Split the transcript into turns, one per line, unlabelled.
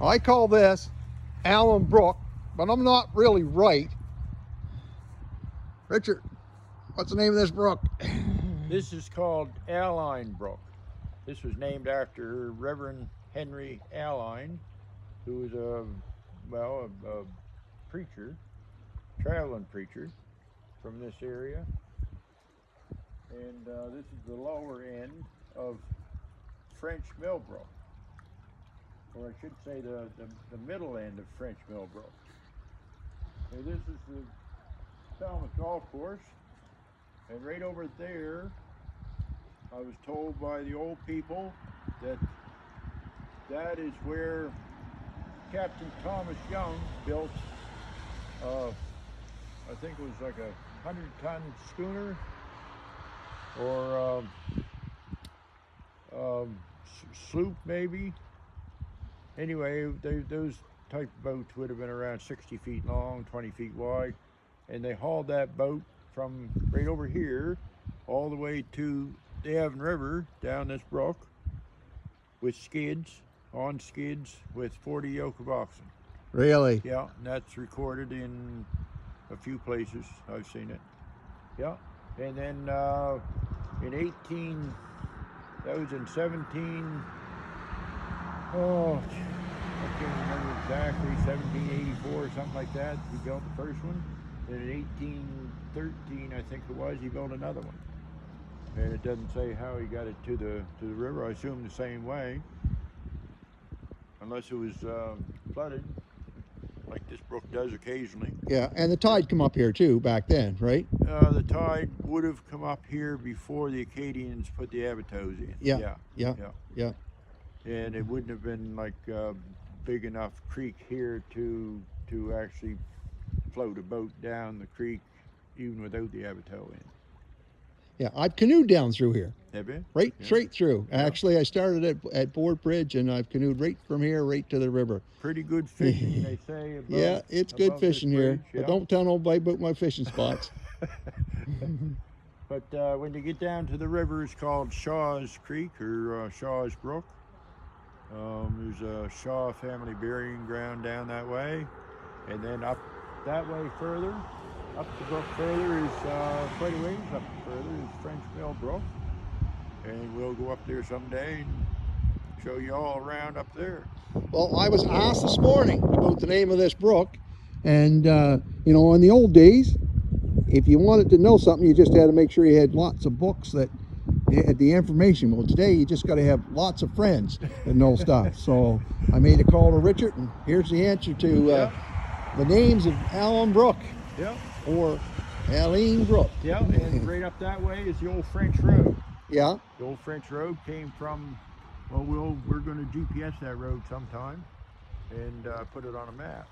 I call this Aline Brook, but I'm not really right. Richard, what's the name of this brook?
This is called Aline Brook. This was named after Reverend Henry Aline, who was a preacher, traveling preacher from this area. And this is the lower end of French Millbrook, or I should say the middle end of French Millbrook. And this is the Falmouth Golf Course, and right over there, I was told by the old people that that is where Captain Thomas Young built, I think it was like a 100-ton schooner, or sloop maybe. Anyway, those type of boats would have been around 60 feet long, 20 feet wide, and they hauled that boat from right over here all the way to the Irvin River down this brook with skids, on skids with 40 yoke of oxen.
Really?
Yeah, and that's recorded in a few places. I've seen it. Yeah, and then that was in 17, oh, I can't remember exactly, 1784 or something like that, he built the first one. And in 1813, I think it was, he built another one. And it doesn't say how he got it to the river. I assume the same way, unless it was flooded, like this brook does occasionally.
Yeah, and the tide come up here too back then, right?
The tide would have come up here before the Acadians put the Abbottos in.
Yeah.
And it wouldn't have been like a big enough creek here to actually float a boat down the creek, even without the Abbottoo in.
Yeah, I've canoed down through here.
Have you?
Right,
Yeah.
straight through.
Yeah.
Actually, I started at Board Bridge, and I've canoed right from here right to the river.
Pretty good fishing, they say.
Yeah, it's good fishing here. But don't tell nobody about my fishing spots.
But when you get down to the river, it's called Shaw's Creek or Shaw's Brook. There's a Shaw family burying ground down that way, and then up that way further, up the brook further is quite a ways up further is French Mill Brook, and we'll go up there someday and show you all around up there.
Well, I was asked this morning about the name of this brook, and you know, in the old days, if you wanted to know something, you just had to make sure you had lots of books that had the information. Well, today you just got to have lots of friends that know stuff. So I made a call to Richard, and here's the answer to the names of Aline Brook.
Yeah.
Or Aline Brook.
Yeah, and right up that way is the old French Road.
Yeah.
The old French Road came from, well, we're going to GPS that road sometime and put it on a map.